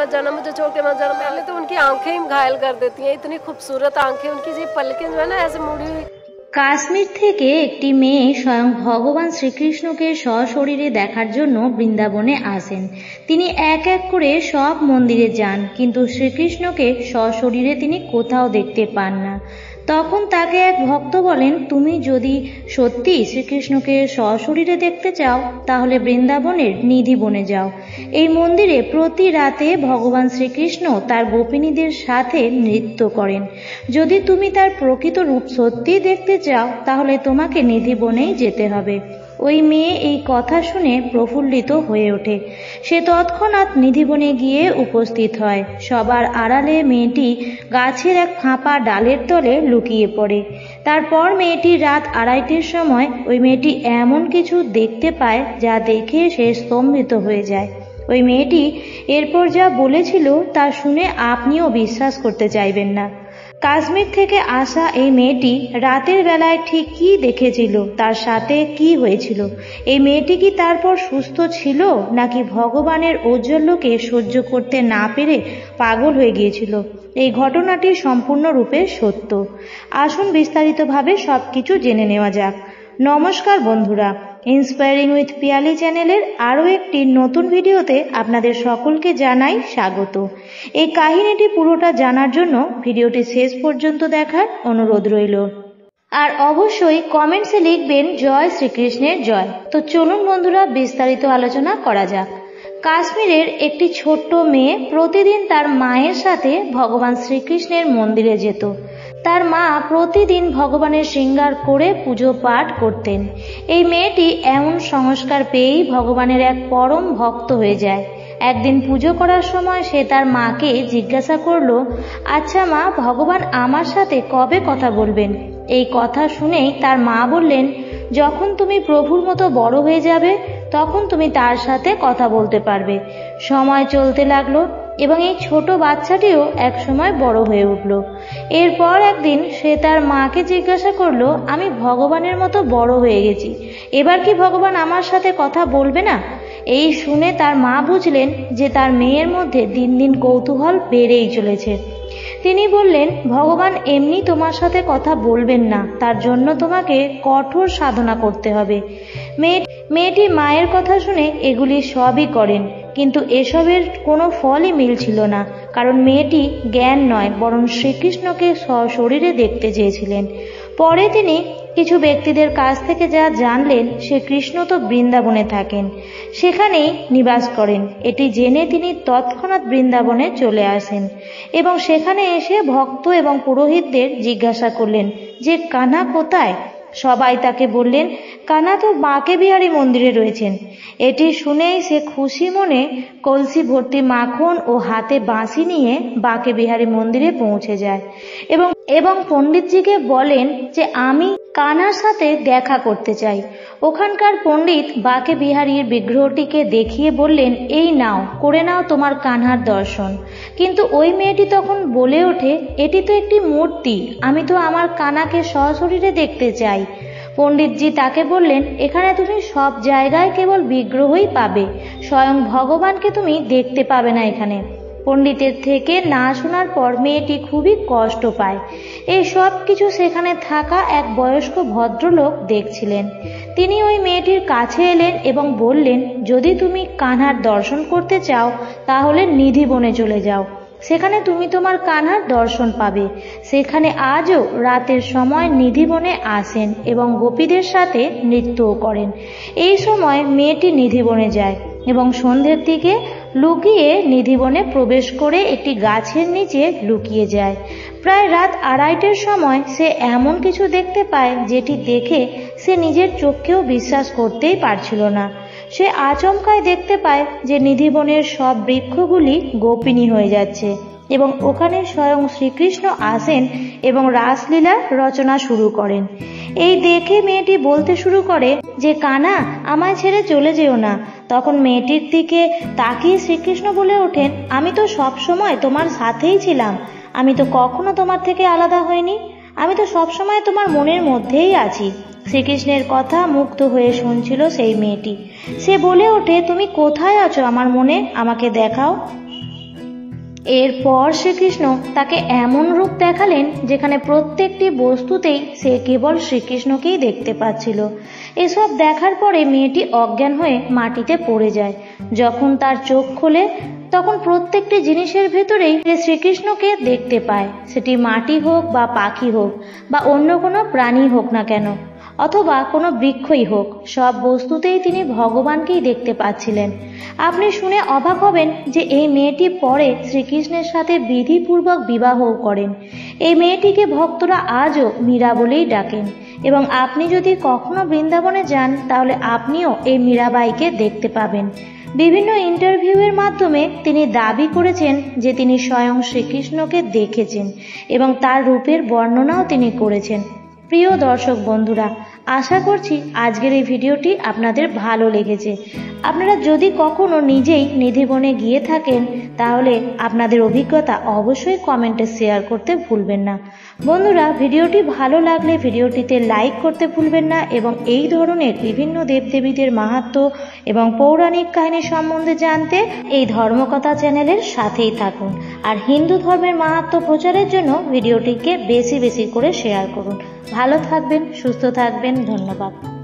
मत जाना, मुझे छोड़ के मत जाना। पहले तो उनकी आंखें ही घायल कर देती हैं, इतनी खूबसूरत आंखें उनकी, जी पलकें जो है ना ऐसे मुड़ी हुई। কাশ্মীর থেকে একটি মেয়ে স্বয়ং ভগবান শ্রীকৃষ্ণকে সশরীরে দেখার জন্য বৃন্দাবনে আসেন। তিনি এক এক করে সব মন্দিরে যান, কিন্তু শ্রীকৃষ্ণকে সশরীরে তিনি কোথাও দেখতে পান না। তখন তাকে এক ভক্ত বলেন, তুমি যদি সত্যি শ্রীকৃষ্ণকে সশরীরে দেখতে চাও তাহলে বৃন্দাবনের নিধি বনে যাও। এই মন্দিরে প্রতি রাতে ভগবান শ্রীকৃষ্ণ তার গোপিনীদের সাথে নৃত্য করেন। যদি তুমি তার প্রকৃত রূপ সত্যি দেখতে চাও তাহলে তোমাকে নিধি বনেই যেতে হবে। ওই মেয়ে এই কথা শুনে প্রফুল্লিত হয়ে ওঠে। সে তৎক্ষণাৎ নিধিবনে গিয়ে উপস্থিত হয়। সবার আড়ালে মেয়েটি গাছের এক ফাঁপা ডালের তলে লুকিয়ে পড়ে। তারপর মেয়েটি রাত 2:30টার সময় ওই মেয়েটি এমন কিছু দেখতে পায় যা দেখে সে স্তম্ভিত হয়ে যায়। ওই মেয়েটি এরপর যা বলেছিল তা শুনে আপনিও বিশ্বাস করতে চাইবেন না। কাশ্মীর থেকে আসা এই মেয়েটি রাতের বেলায় ঠিক কি দেখেছিল, তার সাথে কি হয়েছিল, এই মেয়েটি কি তারপর সুস্থ ছিল নাকি ভগবানের ঔজ্জ্বল্যকে সহ্য করতে না পেরে পাগল হয়ে গিয়েছিল, এই ঘটনাটি সম্পূর্ণরূপে সত্য। আসুন বিস্তারিতভাবে সবকিছু জেনে নেওয়া যাক। নমস্কার বন্ধুরা, ইন্সপায়ারিং উইথ পিয়ালি চ্যানেলের আরও একটি নতুন ভিডিওতে আপনাদের সকলকে জানাই স্বাগত। এই কাহিনীটি পুরোটা জানার জন্য ভিডিওটি শেষ পর্যন্ত দেখার অনুরোধ রইল। আর অবশ্যই কমেন্টসে লিখবেন জয় শ্রীকৃষ্ণের জয়। তো চলুন বন্ধুরা বিস্তারিত আলোচনা করা যাক। কাশ্মীরের একটি ছোট্ট মেয়ে প্রতিদিন তার মায়ের সাথে ভগবান শ্রীকৃষ্ণের মন্দিরে যেত। তার মা প্রতিদিন ভগবানের শৃঙ্গার করে পুজো পাঠ করতেন। এই মেয়েটি এমন সংস্কার পেয়েই ভগবানের এক পরম ভক্ত হয়ে যায়। একদিন পুজো করার সময় সে তার মাকে জিজ্ঞাসা করলো, আচ্ছা মা, ভগবান আমার সাথে কবে কথা বলবেন? এই কথা শুনেই তার মা বললেন, যখন তুমি প্রভুর মতো বড় হয়ে যাবে তখন তুমি তার সাথে কথা বলতে পারবে। সময় চলতে লাগলো এবং এই ছোট বাচ্চাটিও একসময় বড় হয়ে উঠল। এরপর একদিন সে তার মাকে জিজ্ঞাসা করলো, আমি ভগবানের মতো বড় হয়ে গেছি, এবার কি ভগবান আমার সাথে কথা বলবে না? এই শুনে তার মা বুঝলেন যে তার মেয়ের মধ্যে দিন দিন কৌতূহল বেড়েই চলেছে। তিনি বললেন, ভগবান এমনি তোমার সাথে কথা বলবেন না, তার জন্য তোমাকে কঠোর সাধনা করতে হবে। মেয়েটি মায়ের কথা শুনে এগুলি সবই করেন, কিন্তু এসবের কোনো ফলই মিলছিল না, কারণ মেয়েটি জ্ঞান নয় বরং শ্রীকৃষ্ণকে সশরীরে দেখতে চেয়েছিলেন। পরে তিনি কিছু ব্যক্তিদের কাছ থেকে যা জানলেন, সে কৃষ্ণ তো বৃন্দাবনে থাকেন, সেখানেই নিবাস করেন। এটি জেনে তিনি তৎক্ষণাৎ বৃন্দাবনে চলে আসেন এবং সেখানে এসে ভক্ত এবং পুরোহিতদের জিজ্ঞাসা করলেন যে কানা কোথায়। সবাই তাকে বললেন, কানা তো বাঁকে বিহারী মন্দিরে রয়েছেন। এটি শুনেই সে খুশি মনে কলসি ভর্তি মাখন ও হাতে বাঁশি নিয়ে বাঁকে বিহারী মন্দিরে পৌঁছে যায় এবং পণ্ডিতজিকে বলেন যে আমি কানার সাথে দেখা করতে চাই। ওখানকার পণ্ডিত বাঁকে বিহারীর বিগ্রহটিকে দেখিয়ে বললেন, এই নাও, করে নাও তোমার কানহার দর্শন। কিন্তু ওই মেয়েটি তখন বলে ওঠে, এটি তো একটি মূর্তি, আমি তো আমার কানাকে সশরীরে দেখতে চাই। পণ্ডিতজি তাকে বললেন, এখানে তুমি সব জায়গায় কেবল বিগ্রহই পাবে, স্বয়ং ভগবানকে তুমি দেখতে পাবে না এখানে। পণ্ডিতের থেকে না শোনার পর মেয়েটি খুবই কষ্ট পায়। এই সব কিছু সেখানে থাকা এক বয়স্ক ভদ্রলোক দেখছিলেন। তিনি ওই মেয়েটির কাছে এলেন এবং বললেন, যদি তুমি কানহার দর্শন করতে চাও তাহলে নিধিবনে চলে যাও, সেখানে তুমি তোমার কানহার দর্শন পাবে। সেখানে আজও রাতের সময় নিধিবনে আসেন এবং গোপীদের সাথে নৃত্যও করেন। এই সময় মেয়েটি নিধিবনে যায় এবং সন্ধ্যের দিকে লুকিয়ে নিধিবনে প্রবেশ করে একটি গাছের নিচে লুকিয়ে যায়। প্রায় রাত 2:30টার সময় সে এমন কিছু দেখতে পায় যেটি দেখে সে নিজের চোখকেও বিশ্বাস করতেই পারছিল না। সে আচমকায় দেখতে পায় যে নিধিবনের সব বৃক্ষগুলি গোপিনী হয়ে যাচ্ছে এবং ওখানে স্বয়ং শ্রীকৃষ্ণ আসেন এবং রাসলীলা রচনা শুরু করেন। এই দেখে মেয়েটি বলতে শুরু করে যে কানা, আমায় ছেড়ে চলে যেও না। তখন মেয়েটির দিকে তাকিয়ে শ্রীকৃষ্ণ বলে ওঠেন, আমি তো সব সময় তোমার সাথেই ছিলাম, আমি তো কখনো তোমার থেকে আলাদা হইনি, আমি তো সব সময় তোমার মনের মধ্যেই আছি। শ্রীকৃষ্ণের কথা মুগ্ধ হয়ে শুনছিল সেই মেয়েটি। সে বলে ওঠে, তুমি কোথায় আছো আমার মনে, আমাকে দেখাও। এরপর শ্রীকৃষ্ণ তাকে এমন রূপ দেখালেন যেখানে প্রত্যেকটি বস্তুতেই সে কেবল শ্রীকৃষ্ণকেই দেখতে পাচ্ছিল। এসব দেখার পরে মেয়েটি অজ্ঞান হয়ে মাটিতে পড়ে যায়। যখন তার চোখ খোলে তখন প্রত্যেকটি জিনিসের ভেতরেই সে শ্রীকৃষ্ণকে দেখতে পায়, সেটি মাটি হোক বা পাখি হোক বা অন্য কোনো প্রাণী হোক না কেন, অথবা কোনো বৃক্ষই হোক, সব বস্তুতেই তিনি ভগবানকেই দেখতে পাচ্ছিলেন। আপনি শুনে অবাক হবেন যে এই মেয়েটি পরে শ্রীকৃষ্ণের সাথে বিধিপূর্বক বিবাহও করেন। এই মেয়েটিকে ভক্তরা আজও মীরা বলেই ডাকেন, এবং আপনি যদি কখনো বৃন্দাবনে যান তাহলে আপনিও এই মীরাবাইকে দেখতে পাবেন। বিভিন্ন ইন্টারভিউয়ের মাধ্যমে তিনি দাবি করেছেন যে তিনি স্বয়ং শ্রীকৃষ্ণকে দেখেছেন এবং তার রূপের বর্ণনাও তিনি করেছেন। প্রিয় দর্শক বন্ধুরা, আশা করছি আজকের এই ভিডিওটি আপনাদের ভালো লেগেছে। আপনারা যদি কখনো নিজেই নিধিবনে গিয়ে থাকেন তাহলে আপনাদের অভিজ্ঞতা অবশ্যই কমেন্টে শেয়ার করতে ভুলবেন না। বন্ধুরা, ভিডিওটি ভালো লাগলে ভিডিওটিতে লাইক করতে ভুলবেন না এবং এই ধরনের বিভিন্ন দেবদেবীদের মাহাত্ম্য এবং পৌরাণিক কাহিনী সম্বন্ধে জানতে এই ধর্মকথা চ্যানেলের সাথেই থাকুন। আর হিন্দু ধর্মের মাহাত্ম্য প্রচারের জন্য ভিডিওটিকে বেশি বেশি করে শেয়ার করুন। ভালো থাকবেন, সুস্থ থাকবেন, ধন্যবাদ।